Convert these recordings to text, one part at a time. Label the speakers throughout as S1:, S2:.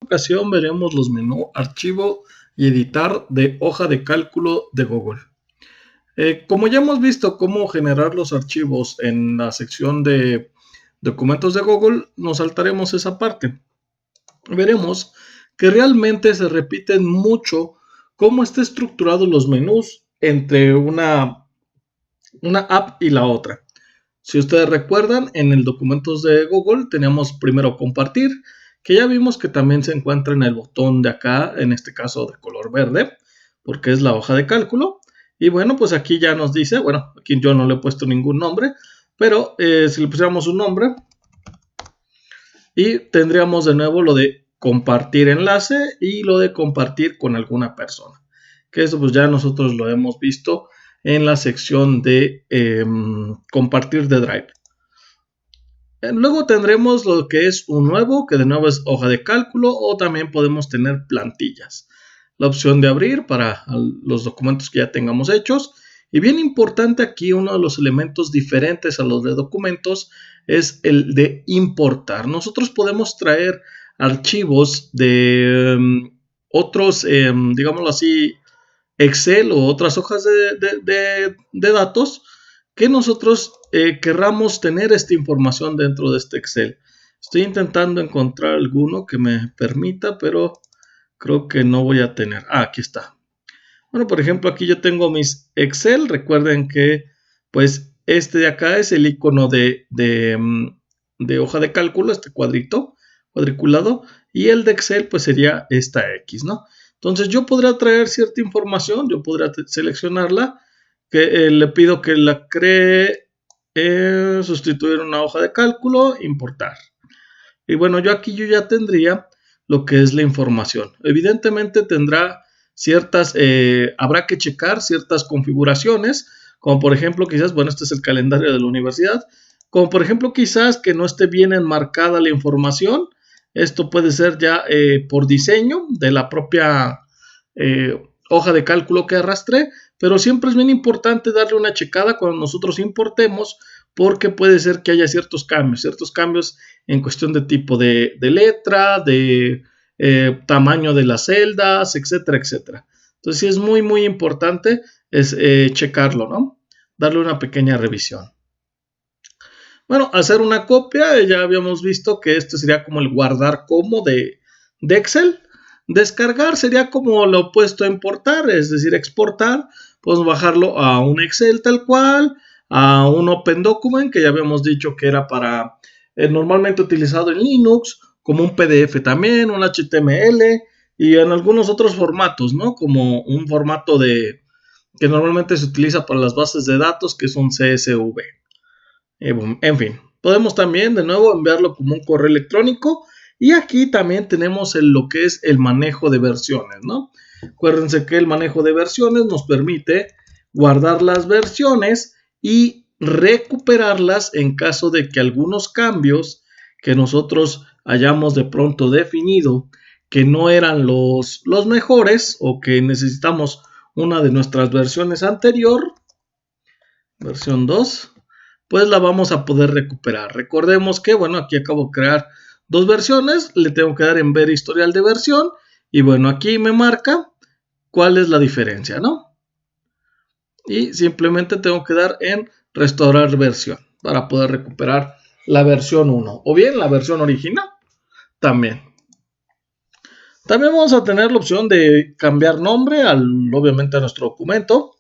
S1: ocasión veremos los menús archivo y editar de hoja de cálculo de Google. Como ya hemos visto cómo generar los archivos en la sección de documentos de Google, nos saltaremos esa parte. Veremos que realmente se repiten mucho cómo está estructurado los menús entre una app y la otra. Si ustedes recuerdan, en el documentos de Google tenemos primero compartir, que ya vimos que también se encuentra en el botón de acá, en este caso de color verde, porque es la hoja de cálculo. Y bueno, pues aquí ya nos dice, bueno, aquí yo no le he puesto ningún nombre, pero si le pusiéramos un nombre, y tendríamos de nuevo lo de compartir enlace y lo de compartir con alguna persona, que eso pues ya nosotros lo hemos visto en la sección de compartir de Drive. Luego tendremos lo que es un nuevo, que de nuevo es hoja de cálculo, o también podemos tener plantillas. La opción de abrir para los documentos que ya tengamos hechos. Y bien importante aquí, uno de los elementos diferentes a los de documentos es el de importar. Nosotros podemos traer archivos de otros, digámoslo así, Excel o otras hojas de datos que nosotros querramos tener esta información dentro de este Excel. Estoy intentando encontrar alguno que me permita, pero creo que no voy a tener. Aquí está. Bueno, por ejemplo, aquí yo tengo mis Excel. Recuerden que, pues, este de acá es el icono de hoja de cálculo, este cuadriculado, y el de Excel, pues, sería esta X, ¿no? Entonces, yo podría traer cierta información, yo podría seleccionarla, que le pido que la cree, sustituir una hoja de cálculo, importar. Y bueno, aquí yo ya tendría lo que es la información. Evidentemente tendrá ciertas, habrá que checar ciertas configuraciones, como por ejemplo quizás, bueno, este es el calendario de la universidad, como por ejemplo quizás que no esté bien enmarcada la información. Esto puede ser ya por diseño de la propia hoja de cálculo que arrastré, pero siempre es bien importante darle una checada cuando nosotros importemos, porque puede ser que haya ciertos cambios en cuestión de tipo de letra, de tamaño de las celdas, etcétera, etcétera. Entonces sí es muy, muy importante checarlo, ¿no? Darle una pequeña revisión. Bueno, hacer una copia, ya habíamos visto que esto sería como el guardar como de Excel. Descargar sería como lo opuesto a importar, es decir, exportar. Podemos bajarlo a un Excel tal cual, a un Open Document, que ya habíamos dicho que era para normalmente utilizado en Linux, como un PDF también, un HTML y en algunos otros formatos, ¿no? Como un formato que normalmente se utiliza para las bases de datos, que es un CSV. En fin, podemos también de nuevo enviarlo como un correo electrónico, y aquí también tenemos lo que es el manejo de versiones, ¿no? Acuérdense que el manejo de versiones nos permite guardar las versiones y recuperarlas en caso de que algunos cambios que nosotros hayamos de pronto definido que no eran los mejores, o que necesitamos una de nuestras versiones anterior, versión 2, pues la vamos a poder recuperar. Recordemos que, bueno, aquí acabo de crear dos versiones, le tengo que dar en ver historial de versión, y bueno, aquí me marca cuál es la diferencia, ¿no? Y simplemente tengo que dar en restaurar versión para poder recuperar la versión 1, o bien la versión original también. También vamos a tener la opción de cambiar nombre, obviamente a nuestro documento,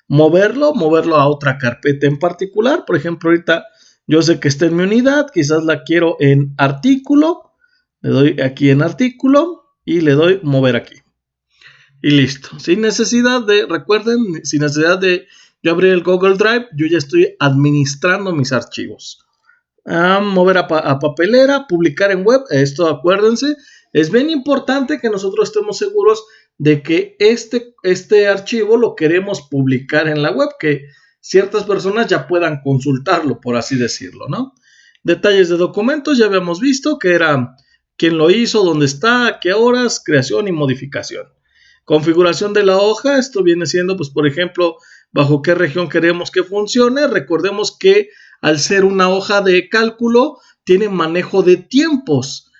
S1: moverlo a otra carpeta en particular. Por ejemplo, ahorita yo sé que está en mi unidad, quizás la quiero en artículo, le doy aquí en artículo y le doy mover aquí. Y listo, sin necesidad de, recuerden, sin necesidad de yo abrir el Google Drive, yo ya estoy administrando mis archivos. Mover a papelera, publicar en web, esto acuérdense, es bien importante que nosotros estemos seguros de que este archivo lo queremos publicar en la web, que ciertas personas ya puedan consultarlo, por así decirlo, ¿no? Detalles de documentos, ya habíamos visto que era quién lo hizo, dónde está, a qué horas, creación y modificación. Configuración de la hoja, esto viene siendo, pues, por ejemplo, bajo qué región queremos que funcione. Recordemos que al ser una hoja de cálculo, tiene manejo de tiempos.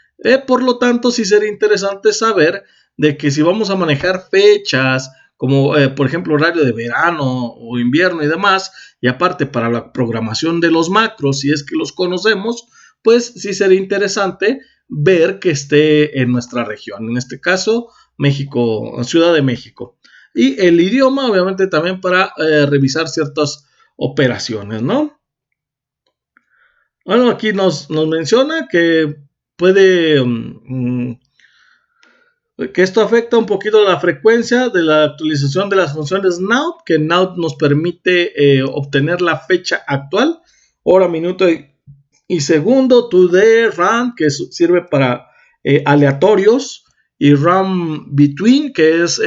S1: Por lo tanto, sí sería interesante saber de que si vamos a manejar fechas, como por ejemplo horario de verano o invierno y demás, y aparte para la programación de los macros, si es que los conocemos, pues sí sería interesante ver que esté en nuestra región, en este caso México, Ciudad de México. Y el idioma, obviamente, también para revisar ciertas operaciones, ¿no? Bueno, aquí nos menciona que puede que esto afecta un poquito la frecuencia de la actualización de las funciones now, que now nos permite obtener la fecha actual, hora, minuto y segundo, today, run, que sirve para aleatorios, y run between, que es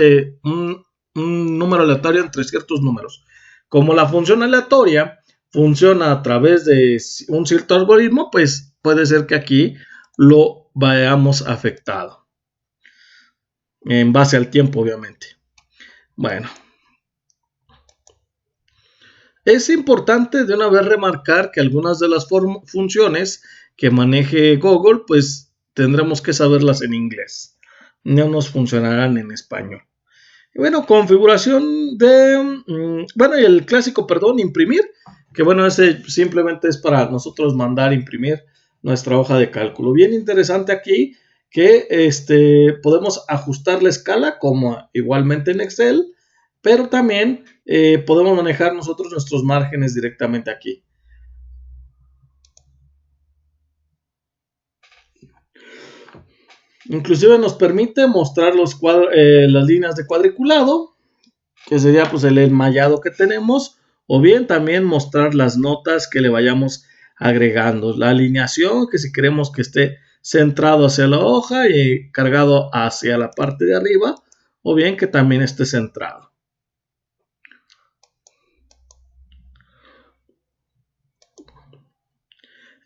S1: un número aleatorio entre ciertos números. Como la función aleatoria funciona a través de un cierto algoritmo, pues puede ser que aquí lo veamos afectado. En base al tiempo, obviamente. Bueno. Es importante de una vez remarcar que algunas de las funciones que maneje Google, pues tendremos que saberlas en inglés. No nos funcionarán en español. Y bueno, configuración de... bueno, y el clásico, perdón, imprimir. Que bueno, ese simplemente es para nosotros mandar imprimir nuestra hoja de cálculo. Bien interesante aquí que podemos ajustar la escala como igualmente en Excel, pero también podemos manejar nosotros nuestros márgenes directamente aquí. Inclusive nos permite mostrar las líneas de cuadriculado, que sería pues el enmayado que tenemos, o bien también mostrar las notas que le vayamos agregando, la alineación, que si queremos que esté centrado hacia la hoja y cargado hacia la parte de arriba, o bien que también esté centrado.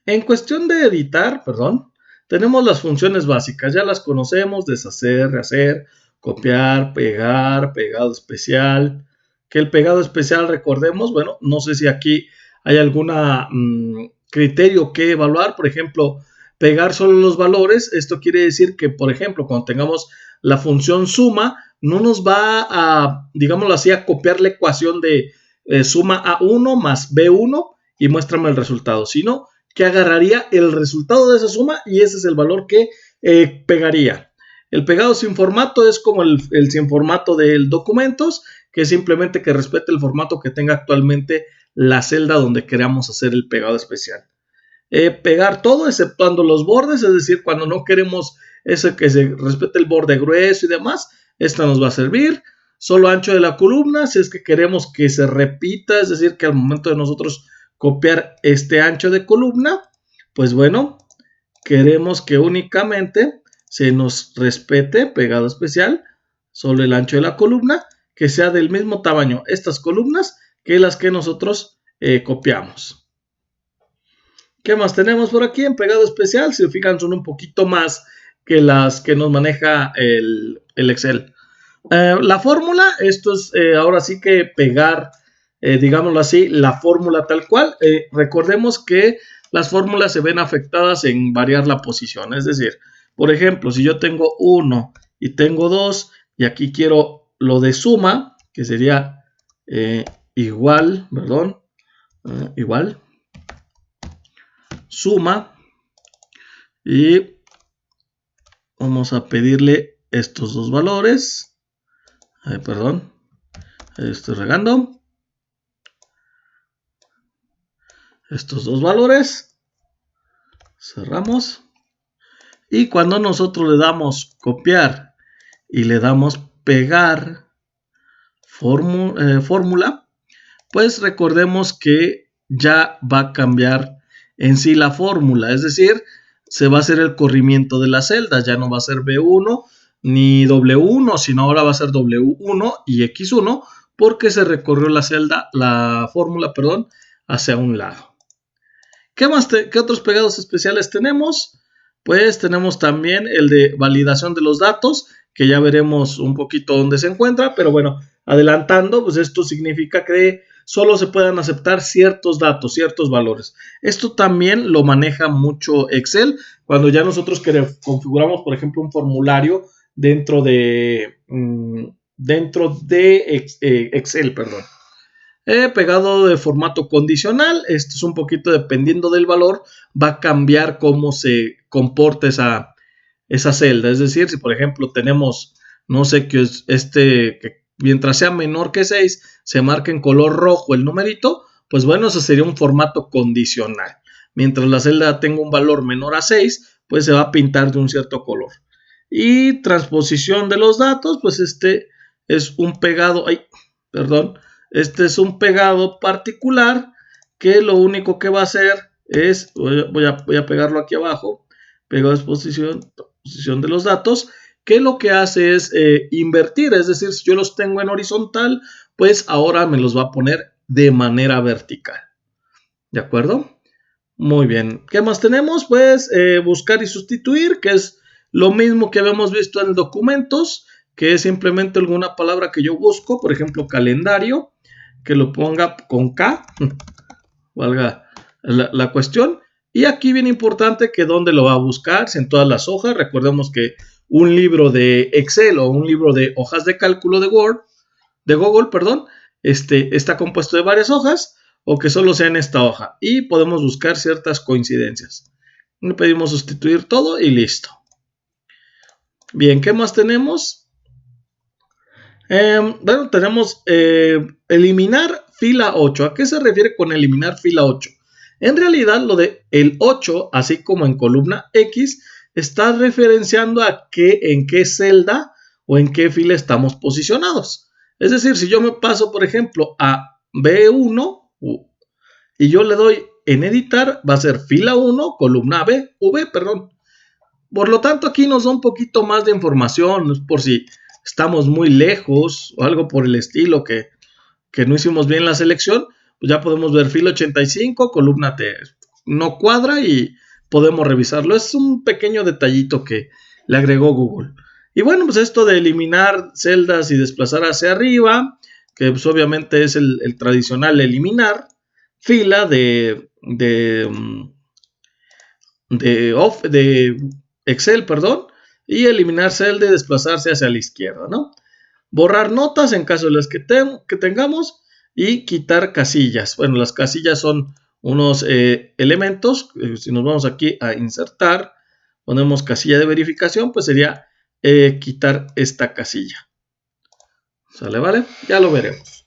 S1: En cuestión de editar, tenemos las funciones básicas, ya las conocemos: deshacer, rehacer, copiar, pegar, pegado especial. Que el pegado especial, recordemos, bueno, no sé si aquí hay algún criterio que evaluar. Por ejemplo, pegar solo los valores. Esto quiere decir que, por ejemplo, cuando tengamos la función suma, no nos va a, digámoslo así, a copiar la ecuación de suma A1 más B1 y muéstrame el resultado, sino que agarraría el resultado de esa suma y ese es el valor que pegaría. El pegado sin formato es como el sin formato del documentos, que es simplemente que respete el formato que tenga actualmente la celda donde queramos hacer el pegado especial. Pegar todo exceptuando los bordes, es decir, cuando no queremos ese que se respete el borde grueso y demás, esta nos va a servir. Solo ancho de la columna, si es que queremos que se repita, es decir, que al momento de nosotros copiar este ancho de columna, pues bueno, queremos que únicamente se nos respete pegado especial, solo el ancho de la columna, que sea del mismo tamaño estas columnas que las que nosotros copiamos. ¿Qué más tenemos por aquí en pegado especial? Si se fijan, son un poquito más que las que nos maneja el Excel. La fórmula, esto es ahora sí que pegar, digámoslo así, la fórmula tal cual. Recordemos que las fórmulas se ven afectadas en variar la posición. Es decir, por ejemplo, si yo tengo 1 y tengo 2 y aquí quiero lo de suma, que sería igual, igual, suma, y vamos a pedirle estos dos valores. Estoy regando. Estos dos valores. Cerramos. Y cuando nosotros le damos copiar y le damos pegar fórmula, pues recordemos que ya va a cambiar en sí la fórmula. Es decir, se va a hacer el corrimiento de las celdas. Ya no va a ser B1 ni W1, sino ahora va a ser W1 y X1, porque se recorrió la fórmula, hacia un lado. ¿Qué otros pegados especiales tenemos? Pues tenemos también el de validación de los datos, que ya veremos un poquito dónde se encuentra, pero bueno, adelantando, pues esto significa que solo se puedan aceptar ciertos datos, ciertos valores. Esto también lo maneja mucho Excel cuando ya nosotros configuramos, por ejemplo, un formulario dentro de Excel, perdón. Pegado de formato condicional, esto es un poquito dependiendo del valor, va a cambiar cómo se comporta esa celda. Es decir, si por ejemplo tenemos, no sé, que mientras sea menor que 6, se marca en color rojo el numerito, pues bueno, eso sería un formato condicional. Mientras la celda tenga un valor menor a 6, pues se va a pintar de un cierto color. Y transposición de los datos, pues este es un pegado, este es un pegado particular que lo único que va a hacer es, voy a pegarlo aquí abajo, pegado de posición de los datos, que lo que hace es invertir, es decir, si yo los tengo en horizontal, pues ahora me los va a poner de manera vertical. ¿De acuerdo? Muy bien. ¿Qué más tenemos? Pues buscar y sustituir, que es lo mismo que habíamos visto en documentos, que es simplemente alguna palabra que yo busco, por ejemplo, calendario, que lo ponga con K, valga la cuestión. Y aquí bien importante que dónde lo va a buscar, si en todas las hojas. Recordemos que un libro de Excel o un libro de hojas de cálculo de Google, está compuesto de varias hojas o que solo sea en esta hoja. Y podemos buscar ciertas coincidencias. Le pedimos sustituir todo y listo. Bien, ¿qué más tenemos? Bueno, tenemos eliminar fila 8. ¿A qué se refiere con eliminar fila 8? En realidad, lo de el 8, así como en columna X, está referenciando a en qué celda o en qué fila estamos posicionados. Es decir, si yo me paso, por ejemplo, a B1 y yo le doy en editar, va a ser fila 1, columna V, perdón. Por lo tanto, aquí nos da un poquito más de información, por si estamos muy lejos o algo por el estilo que no hicimos bien la selección, pues ya podemos ver fila 85, columna T, no cuadra y podemos revisarlo. Es un pequeño detallito que le agregó Google. Y bueno, pues esto de eliminar celdas y desplazar hacia arriba, que pues obviamente es el tradicional eliminar fila de Excel, perdón, y eliminar celda y desplazarse hacia la izquierda, ¿no? Borrar notas en caso de las que tengamos y quitar casillas. Bueno, las casillas son unos elementos. Si nos vamos aquí a insertar, ponemos casilla de verificación, pues sería quitar esta casilla. ¿Sale? ¿Vale? Ya lo veremos.